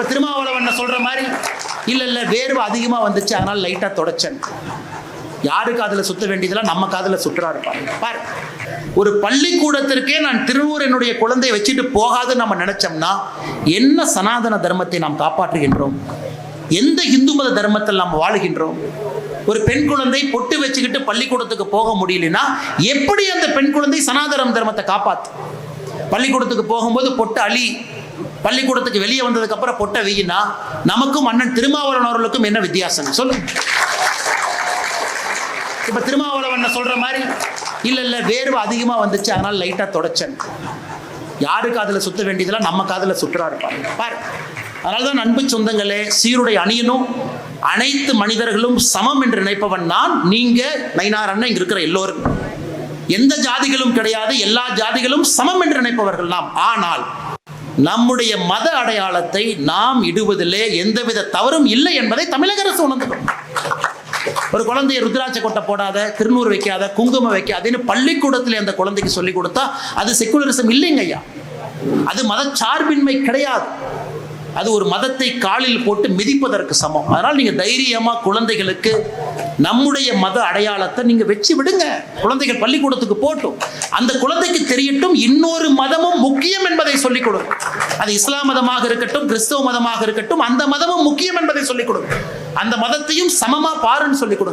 இப்ப திருமாவளவன் சொல்ற மாதிரி இல்ல வேர்வை அதிகமா வந்துச்சு அதனால லைட்டா தொடச்சேன். யாரு காதுல சுத்த வேண்டியதெல்லாம் நம்ம காதுல சுற்றுறாரு பாரு. ஒரு பள்ளிக்கூடத்திற்கே நான் திருநூறு என்னுடைய குழந்தையை வச்சுட்டு போகாதுன்னு நம்ம நினைச்சோம்னா என்ன சனாதன தர்மத்தை நாம் காப்பாற்றுகின்றோம்? எந்த இந்து மத தர்மத்தில் நாம் வாழுகின்றோம்? ஒரு பெண் குழந்தை பொட்டு வச்சுக்கிட்டு பள்ளிக்கூடத்துக்கு போக முடியலன்னா எப்படி அந்த பெண் குழந்தை சனாதன தர்மத்தை காப்பாத்து? பள்ளிக்கூடத்துக்கு போகும்போது பொட்டு அழி, பள்ளிக்கூடத்துக்கு வெளியே வந்ததுக்கு அப்புறம் பொட்டை வெயினா நமக்கும் அண்ணன் திருமாவளவன் அவர்களுக்கும் என்ன வித்தியாசம் சொல்லு? இப்ப திருமாவளவன் சொல்ற மாதிரி இல்ல வேர்வை அதிகமா வந்துச்சு அதனால லைட்டா தொடச்சேன். யாரு காதுல சுத்த வேண்டியதெல்லாம் நம்ம காதுல சுற்றுறாரு பாரு. அதனாலதான் அன்பு சொந்தங்களே, சீருடை அணியனும் அனைத்து மனிதர்களும் சமம் என்று நினைப்பவன் நான், நீங்க, நயினார் அண்ணன், இங்க இருக்கிற எல்லோரும் எந்த ஜாதிகளும் கிடையாது, எல்லா ஜாதிகளும் சமம் என்று நினைப்பவர்கள் நாம். ஆனால் நம்முடைய மத அடையாளத்தை நாம் இடுவதிலே எந்தவித தவறும் இல்லை என்பதை தமிழக அரசு உணர்ந்துடும். ஒரு குழந்தைய ருத்ராட்ச கொட்டை போடாத, திருநூறு வைக்காத, குங்குமம் வைக்காதுன்னு பள்ளிக்கூடத்தில் அந்த குழந்தைக்கு சொல்லிக் கொடுத்தா அது செக்குலரிசம் இல்லைங்க ஐயா. அது மதச்சார்பின்மை கிடையாது. அது ஒரு மதத்தை காலில் போட்டு மிதிப்பதற்கு சமம். அதனால் நீங்க தைரியமா குழந்தைகளுக்கு நம்முடைய மத அடையாளத்தை நீங்க வச்சு விடுங்க. குழந்தைகள் பள்ளிக்கூடத்துக்கு போட்டும், அந்த குழந்தைக்கு தெரியட்டும் இன்னொரு மதமும் முக்கியம் என்பதை சொல்லிக் கொடுங்க. அது இஸ்லாம் மதமாக இருக்கட்டும், கிறிஸ்தவ மதமாக இருக்கட்டும், அந்த மதமும் முக்கியம் என்பதை சொல்லிக் கொடுங்க. அந்த மதத்தையும் சமமா பாருன்னு சொல்லிக் கொடுங்க.